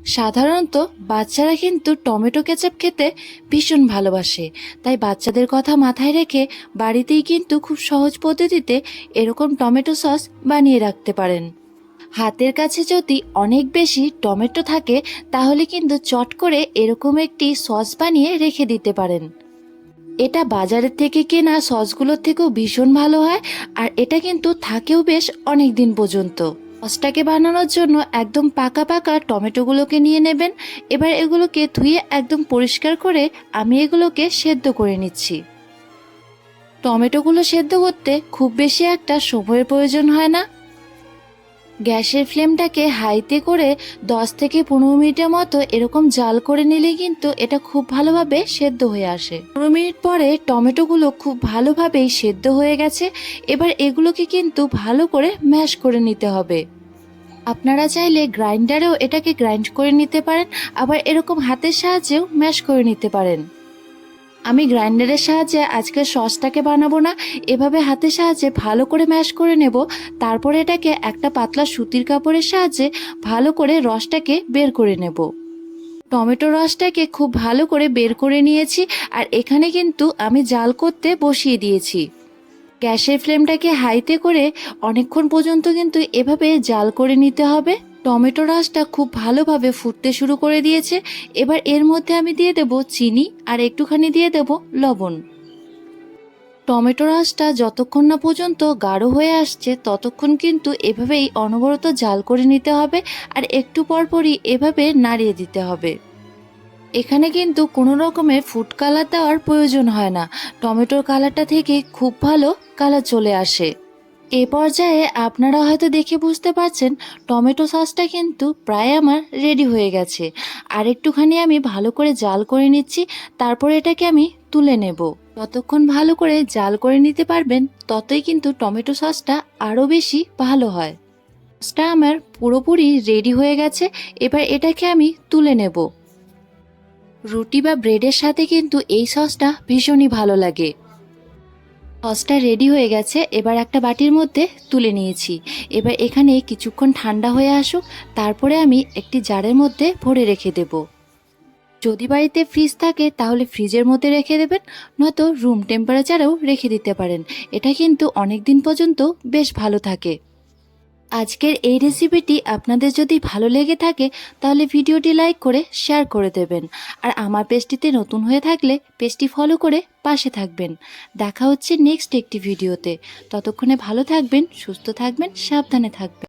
সাধারণত বাচ্চারা কিন্তু টমেটো কেচাপ খেতে ভীষণ ভালোবাসে। তাই বাচ্চাদের কথা মাথায় রেখে বাড়িতেই কিন্তু খুব সহজ পদ্ধতিতে এরকম টমেটো সস বানিয়ে রাখতে পারেন। হাতের কাছে যদি অনেক বেশি টমেটো থাকে তাহলে কিন্তু চট করে এরকম একটি সস বানিয়ে রেখে দিতে পারেন। এটা বাজারের থেকে কেনা সসগুলোর থেকেও ভীষণ ভালো হয়, আর এটা কিন্তু থাকেও বেশ অনেক দিন পর্যন্ত। সসটাকে বানানোর জন্য একদম পাকা পাকা টমেটোগুলোকে নিয়ে নেবেন। এবার এগুলোকে ধুয়ে একদম পরিষ্কার করে আমি এগুলোকে সেদ্ধ করে নিচ্ছি। টমেটোগুলো সেদ্ধ করতে খুব বেশি একটা সময়ের প্রয়োজন হয় না। গ্যাসের ফ্লেমটাকে হাইতে করে 10 থেকে 15 মিনিটের মতো এরকম জাল করে নিলে কিন্তু এটা খুব ভালোভাবে সেদ্ধ হয়ে আসে। 15 মিনিট পরে টমেটোগুলো খুব ভালোভাবেই সেদ্ধ হয়ে গেছে। এবার এগুলোকে কিন্তু ভালো করে ম্যাশ করে নিতে হবে। আপনারা চাইলে গ্রাইন্ডারেও এটাকে গ্রাইন্ড করে নিতে পারেন, আবার এরকম হাতের সাহায্যেও ম্যাশ করে নিতে পারেন। আমি গ্রাইন্ডারের সাহায্যে আজকে সসটাকে বানাবো না, এভাবে হাতের সাহায্যে ভালো করে ম্যাশ করে নেব। তারপরে এটাকে একটা পাতলা সুতির কাপড়ের সাহায্যে ভালো করে রসটাকে বের করে নেব। টমেটো রসটাকে খুব ভালো করে বের করে নিয়েছি, আর এখানে কিন্তু আমি জাল করতে বসিয়ে দিয়েছি। গ্যাসের ফ্লেমটাকে হাইতে করে অনেকক্ষণ পর্যন্ত কিন্তু এভাবে জাল করে নিতে হবে। টমেটো রসটা খুব ভালোভাবে ফুটতে শুরু করে দিয়েছে। এবার এর মধ্যে আমি দিয়ে দেব চিনি, আর একটুখানি দিয়ে দেব লবণ। টমেটো রসটা যতক্ষণ না পর্যন্ত গাঢ় হয়ে আসছে ততক্ষণ কিন্তু এভাবেই অনবরত জাল করে নিতে হবে, আর একটু পরপরই এভাবে নাড়িয়ে দিতে হবে। এখানে কিন্তু কোনো রকমের ফুড কালার দেওয়ার প্রয়োজন হয় না, টমেটোর কালারটা থেকে খুব ভালো কালার চলে আসে। এ পর্যায়ে আপনারা হয়তো দেখে বুঝতে পারছেন টমেটো সসটা কিন্তু প্রায় আমার রেডি হয়ে গেছে। আর একটুখানি আমি ভালো করে জাল করে নিচ্ছি, তারপরে এটাকে আমি তুলে নেব। যতক্ষণ ভালো করে জাল করে নিতে পারবেন ততই কিন্তু টমেটো সসটা আরও বেশি ভালো হয়। সসটা আমার পুরোপুরি রেডি হয়ে গেছে। এবার এটাকে আমি তুলে নেব। রুটি বা ব্রেডের সাথে কিন্তু এই সসটা ভীষণই ভালো লাগে। সসটা রেডি হয়ে গেছে, এবার একটা বাটির মধ্যে তুলে নিয়েছি। এবার এখানে কিছুক্ষণ ঠান্ডা হয়ে আসুক, তারপরে আমি একটি জারের মধ্যে ভরে রেখে দেব। যদি বাড়িতে ফ্রিজ থাকে তাহলে ফ্রিজের মধ্যে রেখে দেবেন, নয়তো রুম টেম্পারেচারেও রেখে দিতে পারেন। এটা কিন্তু অনেক দিন পর্যন্ত বেশ ভালো থাকে। আজকের এই রেসিপিটি আপনাদের যদি ভালো লেগে থাকে তাহলে ভিডিওটি লাইক করে শেয়ার করে দেবেন, আর আমার পেজটিতে নতুন হয়ে থাকলে পেজটি ফলো করে পাশে থাকবেন। দেখা হচ্ছে নেক্সট একটি ভিডিওতে। ততক্ষণে ভালো থাকবেন, সুস্থ থাকবেন, সাবধানে থাকবেন।